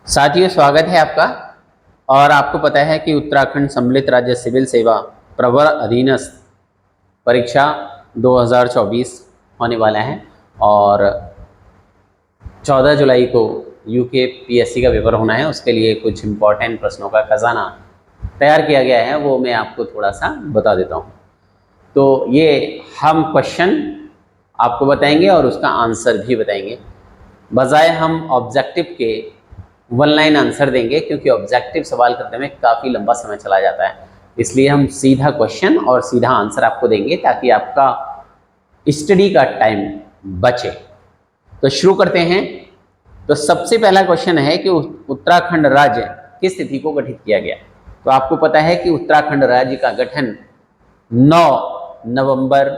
साथियों, स्वागत है आपका। और आपको पता है कि उत्तराखंड सम्मिलित राज्य सिविल सेवा प्रवर अधीनस्थ परीक्षा 2024 होने वाला है और 14 जुलाई को यूके पीएससी का पेपर होना है। उसके लिए कुछ इम्पोर्टेंट प्रश्नों का खजाना तैयार किया गया है, वो मैं आपको थोड़ा सा बता देता हूँ। तो ये हम क्वेश्चन आपको बताएंगे और उसका आंसर भी बताएंगे, बजाय हम ऑब्जेक्टिव के वन लाइन आंसर देंगे, क्योंकि ऑब्जेक्टिव सवाल करने में काफ़ी लंबा समय चला जाता है। इसलिए हम सीधा क्वेश्चन और सीधा आंसर आपको देंगे ताकि आपका स्टडी का टाइम बचे। तो शुरू करते हैं। तो सबसे पहला क्वेश्चन है कि उत्तराखंड राज्य किस तिथि को गठित किया गया। तो आपको पता है कि उत्तराखंड राज्य का गठन 9 नवंबर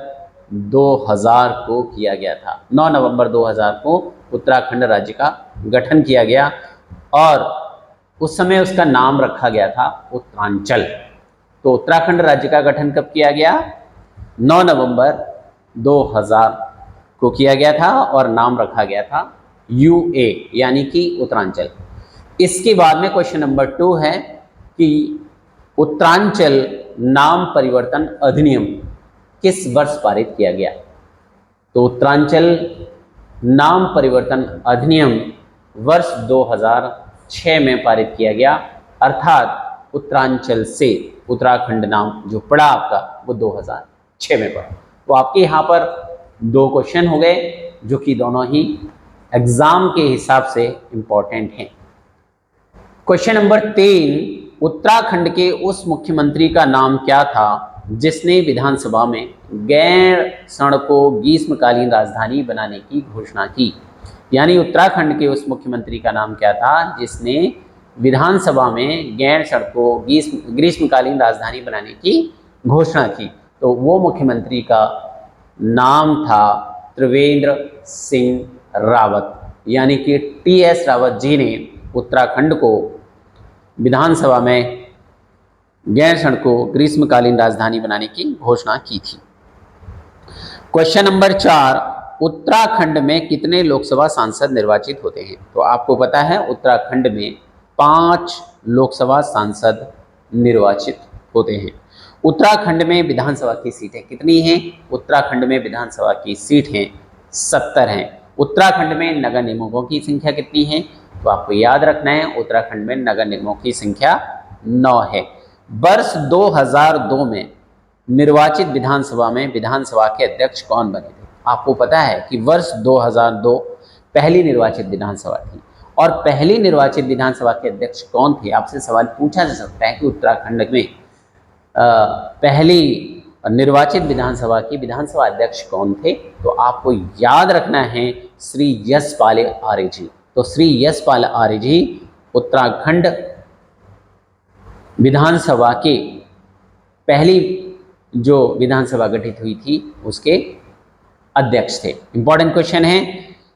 2000 को किया गया था। 9 नवंबर 2000 को उत्तराखंड राज्य का गठन किया गया और उस समय उसका नाम रखा गया था उत्तरांचल। तो उत्तराखंड राज्य का गठन कब किया गया? 9 नवंबर 2000 को किया गया था और नाम रखा गया था यूए यानी कि उत्तरांचल। इसके बाद में क्वेश्चन नंबर 2 है कि उत्तरांचल नाम परिवर्तन अधिनियम किस वर्ष पारित किया गया। तो उत्तरांचल नाम परिवर्तन अधिनियम वर्ष 2006 में पारित किया गया, अर्थात उत्तरांचल से उत्तराखंड नाम जो पड़ा आपका वो 2006 में पड़ा। तो आपके यहाँ पर 2 क्वेश्चन हो गए जो कि दोनों ही एग्जाम के हिसाब से इम्पोर्टेंट हैं। क्वेश्चन नंबर 3, उत्तराखंड के उस मुख्यमंत्री का नाम क्या था जिसने विधानसभा में गैरसैंण को ग्रीष्मकालीन राजधानी बनाने की घोषणा की। यानी उत्तराखंड के उस मुख्यमंत्री का नाम क्या था जिसने विधानसभा में गैरसैंण को ग्रीष्मकालीन राजधानी बनाने की घोषणा की। तो वो मुख्यमंत्री का नाम था त्रिवेंद्र सिंह रावत, यानी कि टीएस रावत जी ने उत्तराखंड को विधानसभा में गैरसैंण को ग्रीष्मकालीन राजधानी बनाने की घोषणा की थी। क्वेश्चन नंबर 4, उत्तराखंड में कितने लोकसभा सांसद निर्वाचित होते हैं। तो आपको पता है उत्तराखंड में 5 लोकसभा सांसद निर्वाचित होते हैं। उत्तराखंड में विधानसभा की सीटें कितनी हैं? उत्तराखंड में विधानसभा की सीटें 70 हैं। उत्तराखंड में नगर निगमों की संख्या कितनी है? तो आपको याद रखना है उत्तराखंड में नगर निगमों की संख्या 9 है। वर्ष 2002 में निर्वाचित विधानसभा में विधानसभा के अध्यक्ष कौन बने थे? आपको पता है कि वर्ष 2002 पहली निर्वाचित विधानसभा थी और पहली निर्वाचित विधानसभा के अध्यक्ष कौन थे? आपसे सवाल पूछा जा सकता है कि उत्तराखंड में पहली निर्वाचित विधानसभा की विधानसभा अध्यक्ष कौन थे? तो आपको याद रखना है श्री यशपाल आर्य जी। तो श्री यशपाल आर्य जी उत्तराखंड विधानसभा के पहली जो विधानसभा गठित हुई थी उसके अध्यक्ष थे। इंपॉर्टेंट क्वेश्चन है,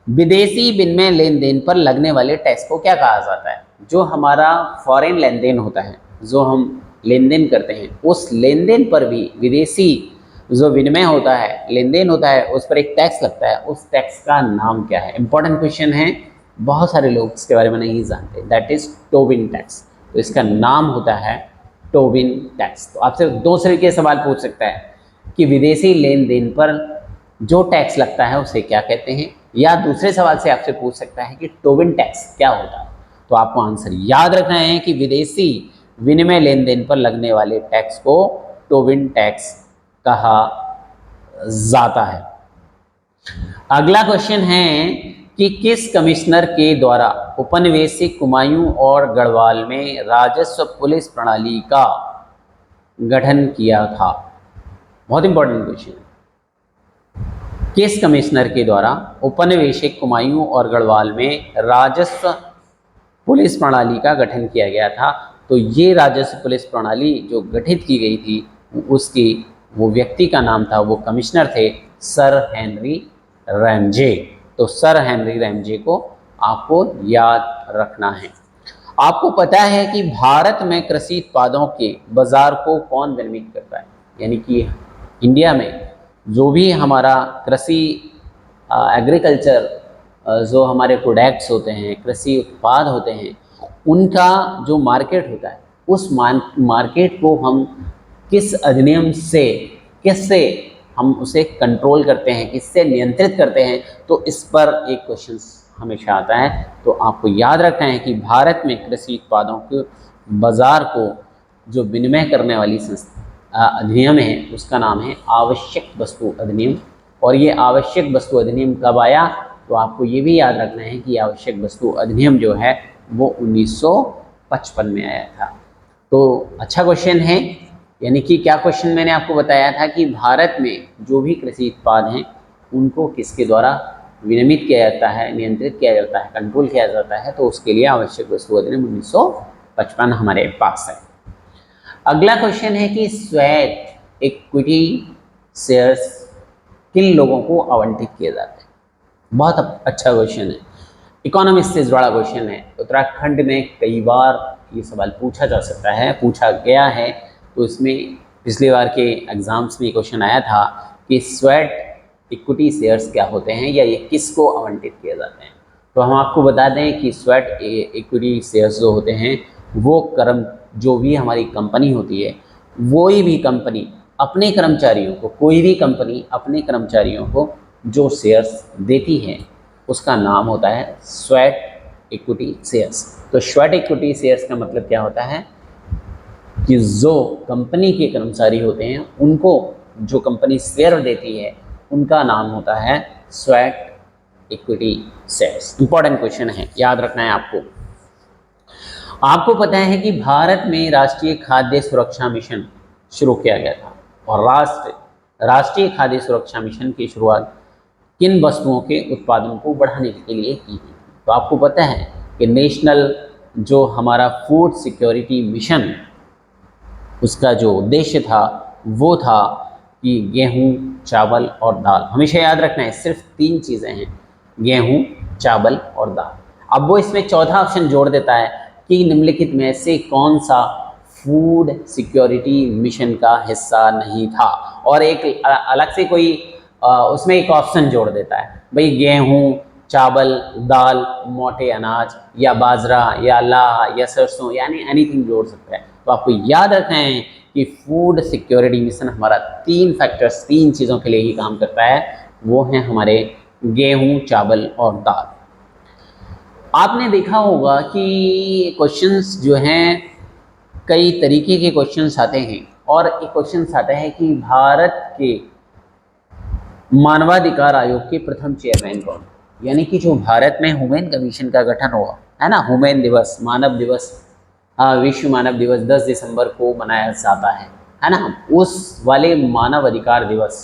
विदेशी विनिमय लेन देन पर लगने वाले टैक्स को क्या कहा जाता है? जो हमारा फॉरेन लेन देन होता है, जो हम लेन देन करते हैं, उस लेन देन पर भी विदेशी जो विनिमय होता है, लेन देन होता है, उस पर एक टैक्स लगता है। उस टैक्स का नाम क्या है? इंपॉर्टेंट क्वेश्चन है, बहुत सारे लोग इसके बारे में नहीं जानते। That is Tobin tax. तो इसका नाम होता है टोबिन टैक्स। तो आपसे 2 तरीके सवाल पूछ सकता है कि विदेशी लेन देन पर जो टैक्स लगता है उसे क्या कहते हैं, या दूसरे सवाल से आपसे पूछ सकता है कि टोबिन टैक्स क्या होता है। तो आपको आंसर याद रखना है कि विदेशी विनिमय लेन देन पर लगने वाले टैक्स को टोबिन टैक्स कहा जाता है। अगला क्वेश्चन है कि किस कमिश्नर के द्वारा उपनिवेशिक कुमायूं और गढ़वाल में राजस्व पुलिस प्रणाली का गठन किया था? बहुत इंपॉर्टेंट क्वेश्चन है। किस कमिश्नर के द्वारा उपनिवेशिक कुमायूं और गढ़वाल में राजस्व पुलिस प्रणाली का गठन किया गया था? तो ये राजस्व पुलिस प्रणाली जो गठित की गई थी उसकी वो व्यक्ति का नाम था, वो कमिश्नर थे सर हेनरी रैमजे। तो सर हेनरी रैमजे को आपको याद रखना है। आपको पता है कि भारत में कृषि उत्पादों के बाजार को कौन विनियमित करता है? यानी कि इंडिया में जो भी हमारा कृषि एग्रीकल्चर जो हमारे प्रोडक्ट्स होते हैं, कृषि उत्पाद होते हैं, उनका जो मार्केट होता है उस मार्केट को हम किस अधिनियम से, किससे हम उसे कंट्रोल करते हैं, किससे नियंत्रित करते हैं, तो इस पर एक क्वेश्चन हमेशा आता है। तो आपको याद रखना है कि भारत में कृषि उत्पादों के बाजार को जो विनिमय करने वाली अधिनियम है उसका नाम है आवश्यक वस्तु अधिनियम। और ये आवश्यक वस्तु अधिनियम कब आया, तो आपको ये भी याद रखना है कि आवश्यक वस्तु अधिनियम जो है वो 1955 में आया था। तो अच्छा क्वेश्चन है, यानी कि क्या क्वेश्चन मैंने आपको बताया था कि भारत में जो भी कृषि उत्पाद हैं उनको किसके द्वारा विनियमित किया जाता है, नियंत्रित किया जाता है, कंट्रोल किया जाता है, तो उसके लिए आवश्यक वस्तु अधिनियम 1955 हमारे पास है। अगला क्वेश्चन है कि स्वेट इक्विटी शेयर्स किन लोगों को आवंटित किए जाते हैं। बहुत अच्छा क्वेश्चन है, इकोनॉमिक्स से जुड़ा क्वेश्चन है। उत्तराखंड में कई बार ये सवाल पूछा जा सकता है, पूछा गया है। तो इसमें पिछली बार के एग्जाम्स में क्वेश्चन आया था कि स्वेट इक्विटी शेयर्स क्या होते हैं या ये किसको आवंटित किए जाते हैं। तो हम आपको बता दें कि स्वेट इक्विटी शेयर्स जो होते हैं वो जो भी हमारी कंपनी होती है, वही भी कंपनी अपने कर्मचारियों को, कोई भी कंपनी अपने कर्मचारियों को जो शेयर्स देती है उसका नाम होता है स्वेट इक्विटी शेयर्स। तो स्वेट इक्विटी शेयर्स का मतलब क्या होता है कि जो कंपनी के कर्मचारी होते हैं उनको जो कंपनी शेयर देती है उनका नाम होता है sweat equity shares. Important question है, याद रखना है आपको। आपको पता है कि भारत में राष्ट्रीय खाद्य सुरक्षा मिशन शुरू किया गया था और राष्ट्रीय खाद्य सुरक्षा मिशन की शुरुआत किन वस्तुओं के उत्पादन को बढ़ाने के लिए की गई। तो आपको पता है कि नेशनल जो हमारा फूड सिक्योरिटी मिशन, उसका जो उद्देश्य था वो था कि गेहूं, चावल और दाल, हमेशा याद रखना है सिर्फ 3 चीज़ें हैं, गेहूं, चावल और दाल। अब वो इसमें चौथा ऑप्शन जोड़ देता है कि निम्नलिखित में से कौन सा फूड सिक्योरिटी मिशन का हिस्सा नहीं था, और एक अलग से कोई उसमें एक ऑप्शन जोड़ देता है, भाई गेहूं, चावल, दाल, मोटे अनाज या बाजरा या लाह या सरसों, यानी एनीथिंग जोड़ सकता है। तो आपको याद रखना है कि फूड सिक्योरिटी मिशन हमारा 3 फैक्टर्स, 3 चीज़ों के लिए ही काम करता है, वो हैं हमारे गेहूं, चावल और दाल। आपने देखा होगा कि क्वेश्चंस जो हैं कई तरीके के क्वेश्चंस आते हैं, और एक क्वेश्चन आता है कि भारत के मानवाधिकार आयोग के प्रथम चेयरमैन कौन, यानी कि जो भारत में ह्यूमन कमीशन का गठन हुआ है ना, ह्यूमन दिवस, मानव दिवस, विश्व मानव दिवस 10 दिसंबर को मनाया जाता है ना, उस वाले मानव अधिकार दिवस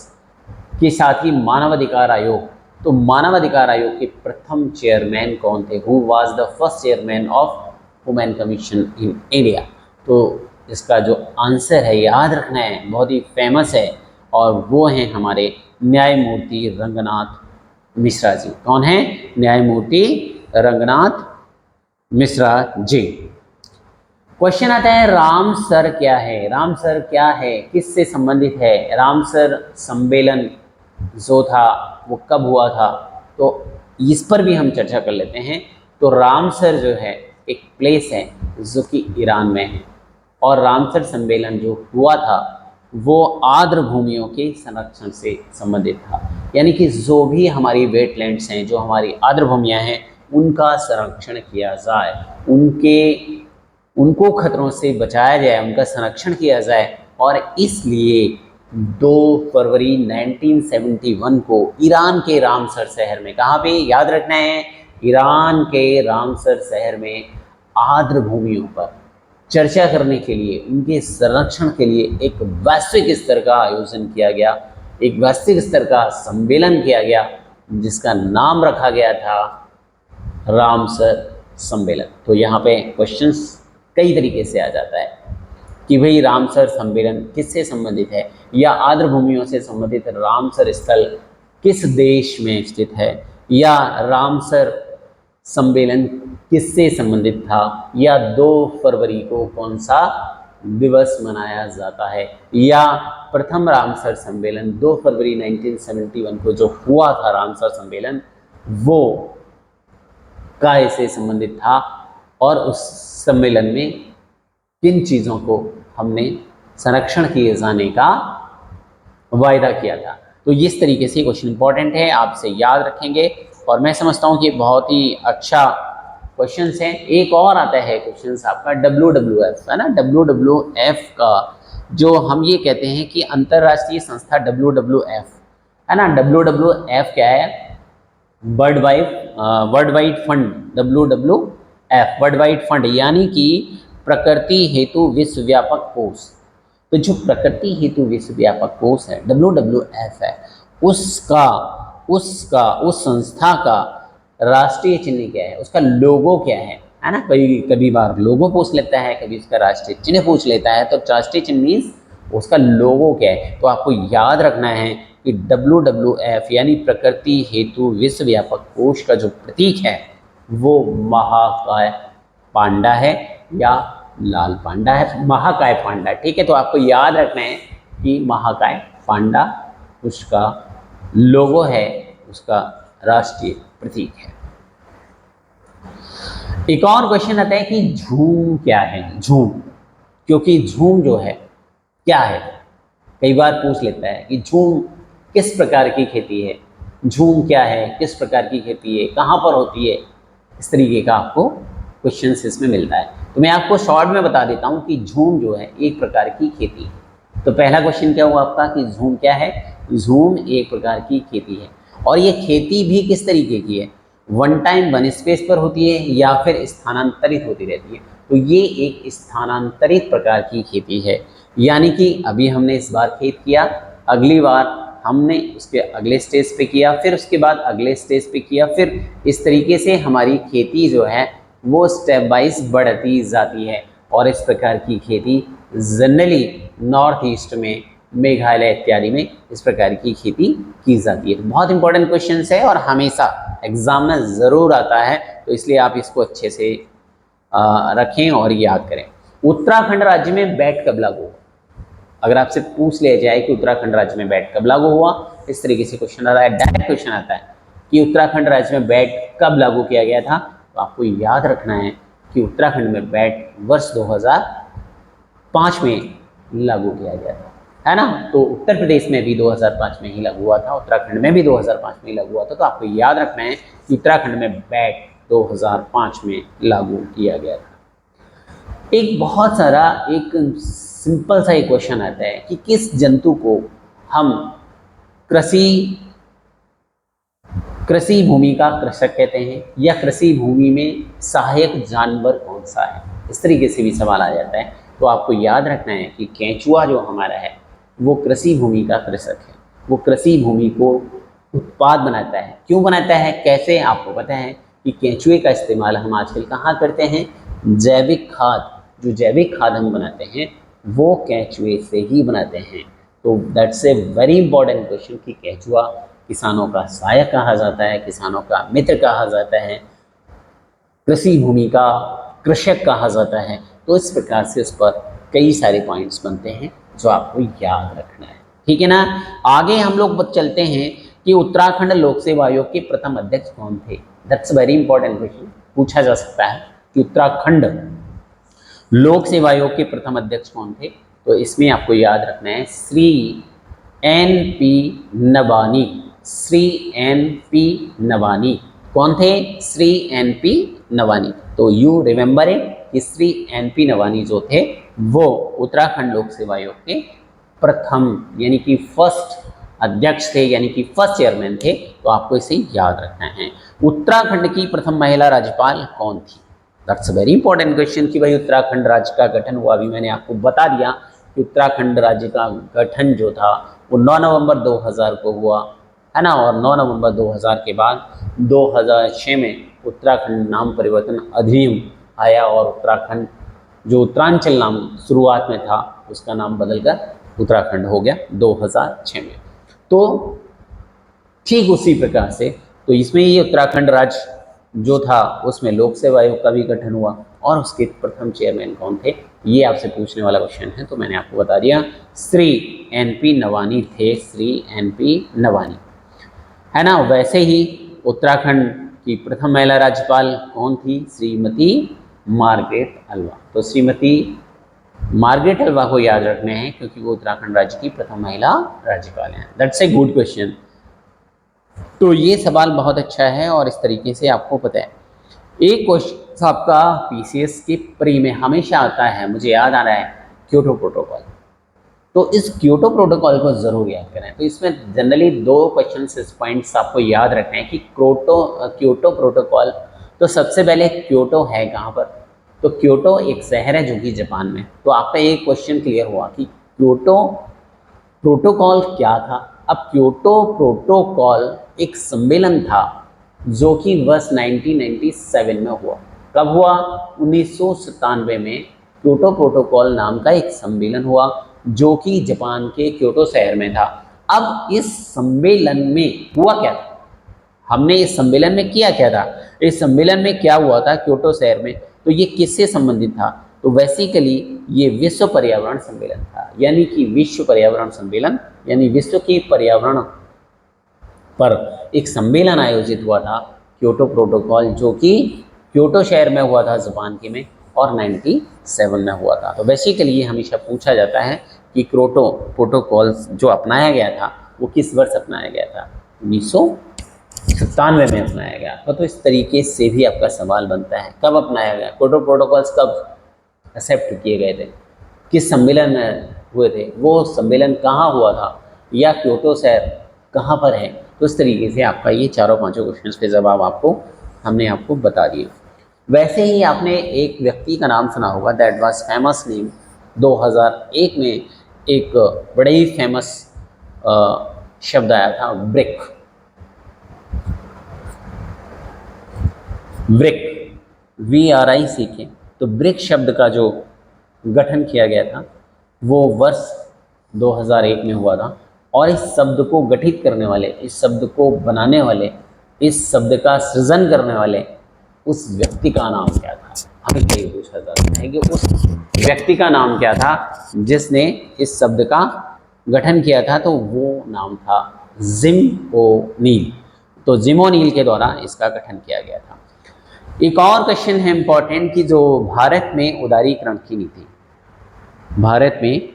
के साथ ही मानव अधिकार आयोग, तो मानव अधिकार आयोग के प्रथम चेयरमैन कौन थे, who was the first chairman of human commission in India. तो इसका जो आंसर है, याद रखना है, बहुत ही फेमस है, और वो हैं हमारे न्यायमूर्ति रंगनाथ मिश्रा जी। कौन है? न्यायमूर्ति रंगनाथ मिश्रा जी। क्वेश्चन आता है रामसर क्या है, रामसर क्या है, किससे संबंधित है, रामसर सम्मेलन जो था वो कब हुआ था, तो इस पर भी हम चर्चा कर लेते हैं। तो रामसर जो है एक प्लेस है जो कि ईरान में है, और रामसर सम्मेलन जो हुआ था वो आर्द्र भूमियों के संरक्षण से संबंधित था, यानी कि जो भी हमारी वेटलैंड्स हैं, जो हमारी आर्द्र भूमियाँ हैं, उनका संरक्षण किया जाए, उनको खतरों से बचाया जाए, उनका संरक्षण किया जाए। और इसलिए 2 फरवरी 1971 को ईरान के रामसर शहर में, कहाँ पे, याद रखना है, ईरान के रामसर शहर में आर्द्र भूमियों पर चर्चा करने के लिए, उनके संरक्षण के लिए एक वैश्विक स्तर का आयोजन किया गया, एक वैश्विक स्तर का सम्मेलन किया गया, जिसका नाम रखा गया था रामसर सम्मेलन। तो यहाँ पे क्वेश्चंस कई तरीके से आ जाता है कि भाई रामसर सम्मेलन किससे संबंधित है, या आर्द्र भूमियों से संबंधित रामसर स्थल किस देश में स्थित है, या रामसर सम्मेलन किससे संबंधित था, या 2 फरवरी को कौन सा दिवस मनाया जाता है, या प्रथम रामसर सम्मेलन 2 फरवरी 1971 को जो हुआ था रामसर सम्मेलन, वो काय से संबंधित था, और उस सम्मेलन में किन चीज़ों को हमने संरक्षण किए जाने का वायदा किया था। तो इस तरीके से क्वेश्चन इंपॉर्टेंट है, आपसे याद रखेंगे और मैं समझता हूँ कि बहुत ही अच्छा क्वेश्चंस हैं। एक और आता है क्वेश्चंस आपका WWF, है ना। WWF का जो हम ये कहते हैं कि अंतर्राष्ट्रीय संस्था WWF, है ना। WWF क्या है? World wide fund, WWF world wide fund, यानी कि प्रकृति हेतु विश्वव्यापक कोष। तो जो प्रकृति हेतु विश्वव्यापक कोष है, WWF है, उस संस्था का राष्ट्रीय चिन्ह क्या है, उसका लोगो क्या है ना। कभी बार लोगो पूछ लेता है, कभी उसका राष्ट्रीय चिन्ह पूछ लेता है। तो राष्ट्रीय चिन्ह मीन्स उसका लोगो क्या है। तो आपको याद रखना है कि WWF यानी प्रकृति हेतु विश्वव्यापक कोष का जो प्रतीक है वो महाकाय पांडा है या लाल पांडा है, महाकाय पांडा। ठीक है, तो आपको याद रखना है कि महाकाय पांडा उसका लोगो है, उसका राष्ट्रीय प्रतीक है। एक और क्वेश्चन आता है कि झूम क्या है? झूम, क्योंकि झूम जो है क्या है, कई बार पूछ लेता है कि झूम किस प्रकार की खेती है, झूम क्या है, किस प्रकार की खेती है, कहाँ पर होती है। इस तरीके का आपको क्वेश्चन इसमें मिलता है। तो मैं आपको शॉर्ट में बता देता हूँ कि झूम जो है एक प्रकार की खेती है। तो पहला क्वेश्चन क्या हुआ आपका कि झूम क्या है? झूम एक प्रकार की खेती है। और ये खेती भी किस तरीके की है? वन टाइम वन स्पेस पर होती है या फिर स्थानांतरित होती रहती है। तो ये एक स्थानांतरित प्रकार की खेती है, यानी कि अभी हमने इस बार खेत किया, अगली बार हमने उसके अगले स्टेज पे किया, फिर उसके बाद अगले स्टेज पे किया, फिर इस तरीके से हमारी खेती जो है वो स्टेप वाइज बढ़ती जाती है। और इस प्रकार की खेती जनरली नॉर्थ ईस्ट में, मेघालय इत्यादि में इस प्रकार की खेती की जाती है। बहुत इंपॉर्टेंट क्वेश्चन है और हमेशा एग्जाम में ज़रूर आता है, तो इसलिए आप इसको अच्छे से रखें और याद करें। उत्तराखंड राज्य में बैट कब लागू हुआ? अगर आपसे पूछ लिया जाए कि उत्तराखंड राज्य में बैट कब लागू हुआ, इस तरीके से क्वेश्चन आता है, डायरेक्ट क्वेश्चन आता है कि उत्तराखंड राज्य में बैट कब लागू किया गया था। तो आपको याद रखना है कि उत्तराखंड में बैट वर्ष 2005 में लागू किया गया था, है ना। तो उत्तर प्रदेश में भी 2005 में ही लागू हुआ था, उत्तराखंड में भी 2005 में ही लागू हुआ था। तो आपको याद रखना है कि उत्तराखंड में बैट 2005 में लागू किया गया था। एक बहुत सारा एक सिंपल सा एक क्वेश्चन आता है कि किस जंतु को हम कृषि भूमि का कृषक कहते हैं, या कृषि भूमि में सहायक जानवर कौन सा है। इस तरीके से भी सवाल आ जाता है। तो आपको याद रखना है कि केंचुआ जो हमारा है वो कृषि भूमि का कृषक है, वो कृषि भूमि को उत्पाद बनाता है। क्यों बनाता है, कैसे, आपको पता है कि केंचुए का इस्तेमाल हम आजकल कहाँ करते हैं? जैविक खाद, जो जैविक खाद हम बनाते हैं वो केंचुए से ही बनाते हैं। तो that's a very important question कि केंचुआ किसानों का सहायक कहा जाता है, किसानों का मित्र कहा जाता है, कृषि भूमि का कृषक कहा जाता है। तो इस प्रकार से उस पर कई सारे पॉइंट्स बनते हैं जो आपको याद रखना है, ठीक है ना। आगे हम लोग चलते हैं कि उत्तराखंड लोक सेवा आयोग के प्रथम अध्यक्ष कौन थे। दैट्स वेरी इंपॉर्टेंट क्वेश्चन, पूछा जा सकता है कि उत्तराखंड लोक सेवा आयोग के प्रथम अध्यक्ष कौन थे। तो इसमें आपको याद रखना है श्री NP नवानी, श्री NP नवानी। कौन थे? श्री NP नवानी। तो यू रिमेंबर इट कि श्री NP नवानी जो थे वो उत्तराखंड लोक सेवा आयोग के प्रथम यानी कि फर्स्ट अध्यक्ष थे, यानी कि फर्स्ट चेयरमैन थे। तो आपको इसे याद रखना है। उत्तराखंड की प्रथम महिला राज्यपाल कौन थी? दैट्स वेरी इंपॉर्टेंट क्वेश्चन कि भाई उत्तराखंड राज्य का गठन हुआ, अभी मैंने आपको बता दिया कि उत्तराखंड राज्य का गठन जो था वो 9 नवंबर 2000 को हुआ, है ना। और 9 नवंबर 2000 के बाद 2006 में उत्तराखंड नाम परिवर्तन अधिनियम आया और उत्तराखंड जो उत्तरांचल नाम शुरुआत में था उसका नाम बदलकर उत्तराखंड हो गया 2006 में। तो ठीक उसी प्रकार से तो इसमें ये उत्तराखंड राज्य जो था उसमें लोक सेवा आयोग का भी गठन हुआ और उसके प्रथम चेयरमैन कौन थे, ये आपसे पूछने वाला क्वेश्चन है। तो मैंने आपको बता दिया श्री NP नवानी थे, श्री NP नवानी, है ना। वैसे ही उत्तराखंड की प्रथम महिला राज्यपाल कौन थी? Shrimati Margaret Alva. तो श्रीमती मार्गरेट अल्वा को याद रखने हैं क्योंकि वो उत्तराखंड राज्य की प्रथम महिला राज्यपाल हैं। That's a good question. तो ये सवाल बहुत अच्छा है और इस तरीके से आपको पता है। एक क्वेश्चन आपका पीसीएस के प्री में हमेशा आता है, मुझे याद आ रहा है, क्योटो प्रोटोकॉल। तो इस क्योटो प्रोटोकॉल को जरूर याद करें। तो इसमें जनरली दो क्वेश्चन पॉइंट्स आपको याद रखने हैं कि क्योटो प्रोटोकॉल। तो सबसे पहले क्योटो है कहाँ पर? तो क्योटो एक शहर है जो कि जापान में। तो आपका एक क्वेश्चन क्लियर हुआ कि क्योटो प्रोटोकॉल क्या था। अब क्योटो प्रोटोकॉल एक सम्मेलन था जो कि वर्ष 1997 में हुआ। कब हुआ? 1997 में क्योटो प्रोटोकॉल नाम का एक सम्मेलन हुआ जो कि जापान के क्योटो शहर में था। अब इस सम्मेलन में हुआ क्या था? हमने इस सम्मेलन में किया क्या था? इस सम्मेलन में क्या हुआ था क्योटो शहर में? तो ये किससे संबंधित था? तो बेसिकली ये विश्व पर्यावरण सम्मेलन था, यानी कि विश्व पर्यावरण सम्मेलन, यानी विश्व की पर्यावरण पर एक सम्मेलन आयोजित हुआ था क्योटो प्रोटोकॉल, जो कि क्योटो शहर में हुआ था जापान के में, और 97 में हुआ था। तो बेसिकली ये हमेशा पूछा जाता है कि क्योटो प्रोटोकॉल जो अपनाया गया था वो किस वर्ष अपनाया गया था? 1997 में अपनाया गया था। तो इस तरीके से भी आपका सवाल बनता है, कब अपनाया गया? क्योटो प्रोटोकॉल्स कब एक्सेप्ट किए गए थे? किस सम्मेलन में हुए थे? वो सम्मेलन कहाँ हुआ था? या क्योटो शहर कहाँ पर है? तो इस तरीके से आपका ये चारों पांचों क्वेश्चंस के जवाब हमने आपको बता दिए। वैसे ही आपने एक व्यक्ति का नाम सुना होगा, दैट वाज फेमस नेम। 2001 में एक बड़े ही फेमस शब्द आया था, ब्रिक। ब्रिक VRI सीखे। तो ब्रिक शब्द का जो गठन किया गया था वो वर्ष 2001 में हुआ था। और इस शब्द को गठित करने वाले, इस शब्द को बनाने वाले, इस शब्द का सृजन करने वाले उस व्यक्ति का नाम क्या था? हमें कई पूछा जाता है कि उस व्यक्ति का नाम क्या था जिसने इस शब्द का गठन किया था। तो वो नाम था जिम ओ'नील। तो जिम ओ'नील के द्वारा इसका गठन किया गया था। एक और क्वेश्चन है इंपॉर्टेंट कि जो भारत में उदारीकरण की नीति, भारत में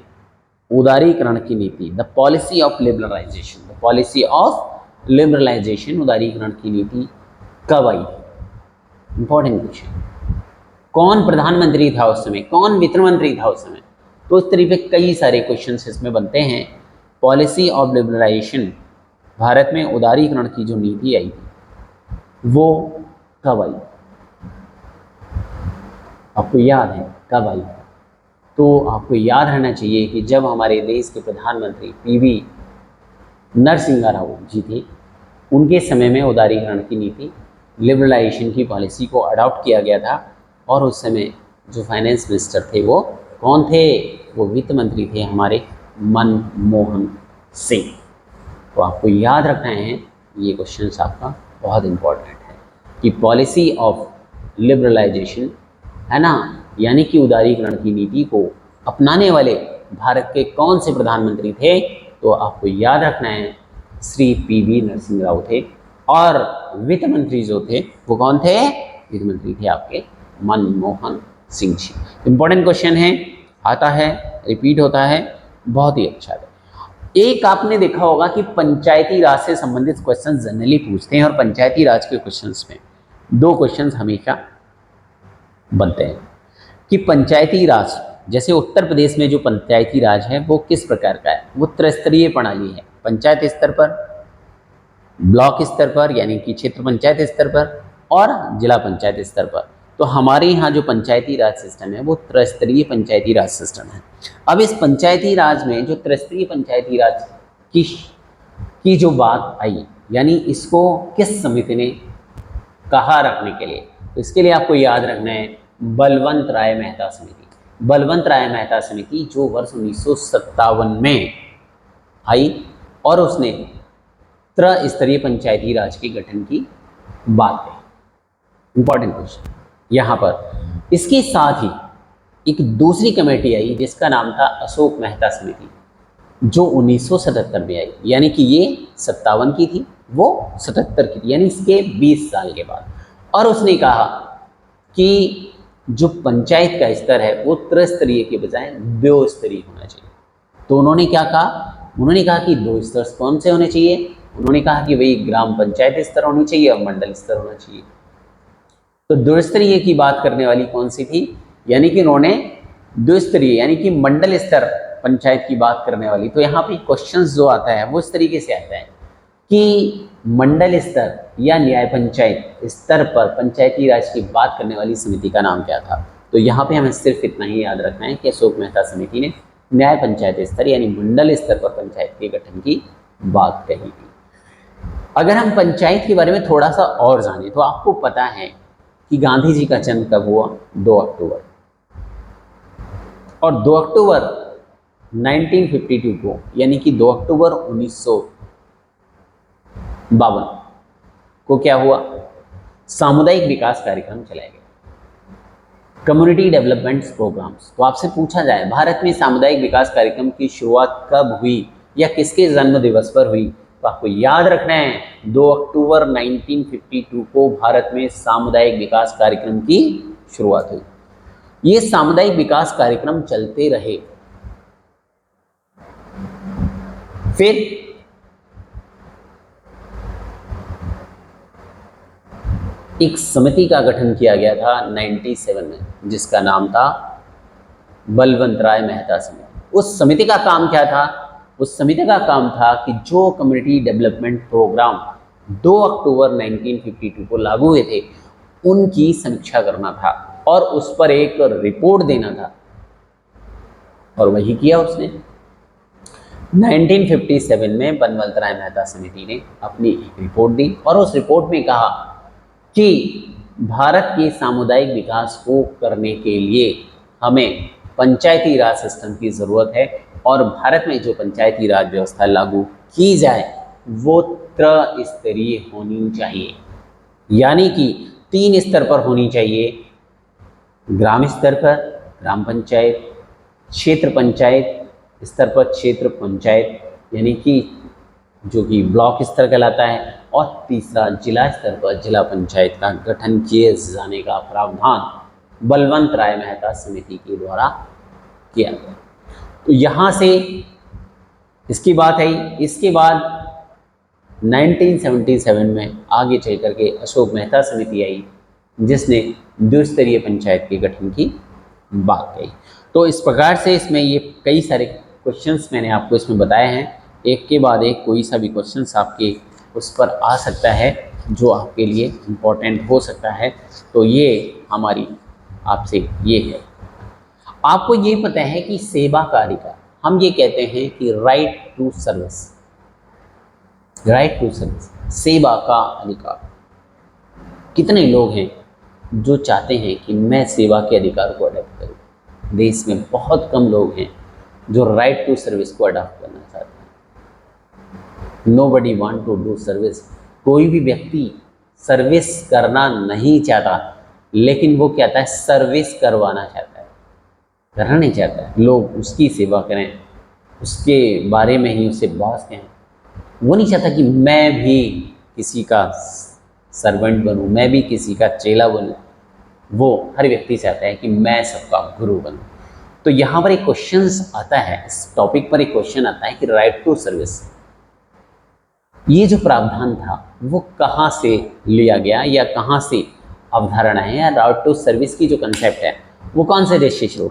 उदारीकरण की नीति, the policy of liberalisation, the policy of liberalisation, उदारीकरण की नीति कब आई? Important question. कौन प्रधानमंत्री था उस समय? कौन वित्त मंत्री था उस समय? तो इस तरीके कई सारे क्वेश्चन इसमें बनते हैं। पॉलिसी ऑफ लिबरलाइजेशन, भारत में उदारीकरण की जो नीति आई थी वो कब आई? आपको याद है कब आई? तो आपको याद रहना चाहिए कि जब हमारे देश के प्रधानमंत्री PV नरसिंह राव जी थे, उनके समय में उदारीकरण की नीति, लिबरलाइजेशन की पॉलिसी को अडॉप्ट किया गया था। और उस समय जो फाइनेंस मिनिस्टर थे वो कौन थे? वो वित्त मंत्री थे हमारे मनमोहन सिंह। तो आपको याद रखना है, ये क्वेश्चन आपका बहुत इंपॉर्टेंट है कि पॉलिसी ऑफ लिबरलाइजेशन है ना, यानी कि उदारीकरण की नीति को अपनाने वाले भारत के कौन से प्रधानमंत्री थे? तो आपको याद रखना है श्री PV नरसिंह राव थे। और वित्त मंत्री जो थे वो कौन थे? वित्त मंत्री थे आपके मनमोहन सिंह जी। इंपॉर्टेंट क्वेश्चन है, आता है, रिपीट होता है, बहुत ही अच्छा है। एक आपने देखा होगा कि पंचायती राज से संबंधित क्वेश्चन जनरली पूछते हैं, और पंचायती राज के क्वेश्चंस में दो क्वेश्चंस हमेशा बनते हैं कि पंचायती राज, जैसे उत्तर प्रदेश में जो पंचायती राज है वो किस प्रकार का है? वो त्रिस्तरीय प्रणाली है। पंचायत स्तर पर, ब्लॉक स्तर पर यानी कि क्षेत्र पंचायत स्तर पर, और जिला पंचायत स्तर पर। तो हमारे यहाँ जो पंचायती राज सिस्टम है वो त्रिस्तरीय पंचायती राज सिस्टम है। अब इस पंचायती राज में जो त्रिस्तरीय पंचायती राज की जो बात आई, यानी इसको किस समिति ने कहा रखने के लिए? तो इसके लिए आपको याद रखना है बलवंत राय मेहता समिति। बलवंत राय मेहता समिति जो वर्ष 1957 में आई और उसने त्रिस्तरीय पंचायती राज के गठन की बात कही। इंपॉर्टेंट क्वेश्चन यहाँ पर। इसके साथ ही एक दूसरी कमेटी आई जिसका नाम था अशोक मेहता समिति, जो 1977 में आई, यानी कि ये 57 की थी, वो 77 की थी, यानी इसके 20 साल के बाद। और उसने कहा कि जो पंचायत का स्तर है वो त्रिस्तरीय के बजाय द्विस्तरीय होना चाहिए। तो उन्होंने क्या कहा, उन्होंने कहा कि दो स्तर कौन से होने चाहिए, उन्होंने कहा कि वही ग्राम पंचायत स्तर होनी चाहिए और मंडल स्तर होना चाहिए। तो द्विस्तरीय की बात करने वाली कौन सी थी, यानी कि उन्होंने द्विस्तरीय यानी कि मंडल स्तर पंचायत की बात करने वाली। तो यहाँ पे क्वेश्चंस जो आता है वो इस तरीके से आता है कि मंडल स्तर या न्याय पंचायत स्तर पर पंचायती राज की बात करने वाली समिति का नाम क्या था। तो यहाँ पे हमें सिर्फ इतना ही याद रखना है कि अशोक मेहता समिति ने न्याय पंचायत स्तर यानी मंडल स्तर पर पंचायत के गठन की बात कही थी। अगर हम पंचायत के बारे में थोड़ा सा और जाने तो आपको पता है कि गांधी जी का जन्म कब हुआ, 2 अक्टूबर, और 2 अक्टूबर 1952 को यानी कि 2 अक्टूबर 1952 को क्या हुआ, सामुदायिक विकास कार्यक्रम चलाया गया, कम्युनिटी डेवलपमेंट प्रोग्राम्स। तो आपसे पूछा जाए भारत में सामुदायिक विकास कार्यक्रम की शुरुआत कब हुई या किसके जन्म दिवस पर हुई, तो आपको याद रखना है 2 अक्टूबर 1952 को भारत में सामुदायिक विकास कार्यक्रम की शुरुआत हुई। ये सामुदायिक विकास कार्यक्रम चलते रहे, फिर एक समिति का गठन किया गया था 97 में, जिसका नाम था बलवंत राय मेहता समिति। उस समिति का काम क्या था, उस समिति का काम था कि जो कम्युनिटी डेवलपमेंट प्रोग्राम 2 अक्टूबर 1952 को लागू हुए थे उनकी समीक्षा करना था और उस पर एक रिपोर्ट देना था, और वही किया उसने। 1957 में बलवंत राय मेहता समिति ने अपनी एक रिपोर्ट दी और उस रिपोर्ट में कहा कि भारत के सामुदायिक विकास को करने के लिए हमें पंचायती राज सिस्टम की ज़रूरत है और भारत में जो पंचायती राज व्यवस्था लागू की जाए वो त्रिस्तरीय होनी चाहिए, यानी कि 3 स्तर पर होनी चाहिए, ग्राम स्तर पर ग्राम पंचायत, क्षेत्र पंचायत स्तर पर क्षेत्र पंचायत यानी कि जो कि ब्लॉक स्तर कहलाता है, और तीसरा जिला स्तर पर जिला पंचायत का गठन किए जाने का प्रावधान बलवंत राय मेहता समिति के द्वारा किया गया। तो यहाँ से इसकी बात आई। इसके बाद 1977 में आगे चल करके अशोक मेहता समिति आई जिसने द्विस्तरीय पंचायत के गठन की बात कही। तो इस प्रकार से इसमें ये कई सारे क्वेश्चंस मैंने आपको इसमें बताए हैं, एक के बाद एक कोई सा भी क्वेश्चंस आपके उस पर आ सकता है जो आपके लिए इम्पोर्टेंट हो सकता है। तो ये हमारी आपसे ये है। आपको ये पता है कि सेवा का अधिकार, हम ये कहते हैं कि right to service, right to service, सेवा का अधिकार। कितने लोग हैं जो चाहते हैं कि मैं सेवा के अधिकार को अडॉप्ट करूं? देश में बहुत कम लोग हैं जो राइट टू सर्विस को अडॉप्ट करना चाहते हैं। Nobody want to do service. कोई भी व्यक्ति सर्विस करना नहीं चाहता, लेकिन वो क्या चाहता है, सर्विस करवाना चाहता है, करना नहीं चाहता है लोग उसकी सेवा करें, उसके बारे में ही उसे बॉस कहें। वो नहीं चाहता कि मैं भी किसी का सर्वेंट बनूं, मैं भी किसी का चेला बनूं। वो हर व्यक्ति चाहता है कि मैं सबका गुरु बनूं। तो यहाँ पर एक क्वेश्चन आता है, इस टॉपिक पर एक क्वेश्चन आता है कि राइट टू सर्विस, ये जो प्रावधान था वो कहाँ से लिया गया या कहाँ से अवधारणा है, या राइट टू सर्विस की जो कंसेप्ट है वो कौन से देश से शुरू?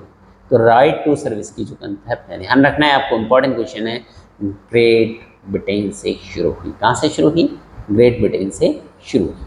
तो राइट टू सर्विस की जो कंसेप्ट है, ध्यान रखना है आपको, इंपॉर्टेंट क्वेश्चन है, ग्रेट ब्रिटेन से शुरू हुई। कहाँ से शुरू हुई? ग्रेट ब्रिटेन से शुरू हुई।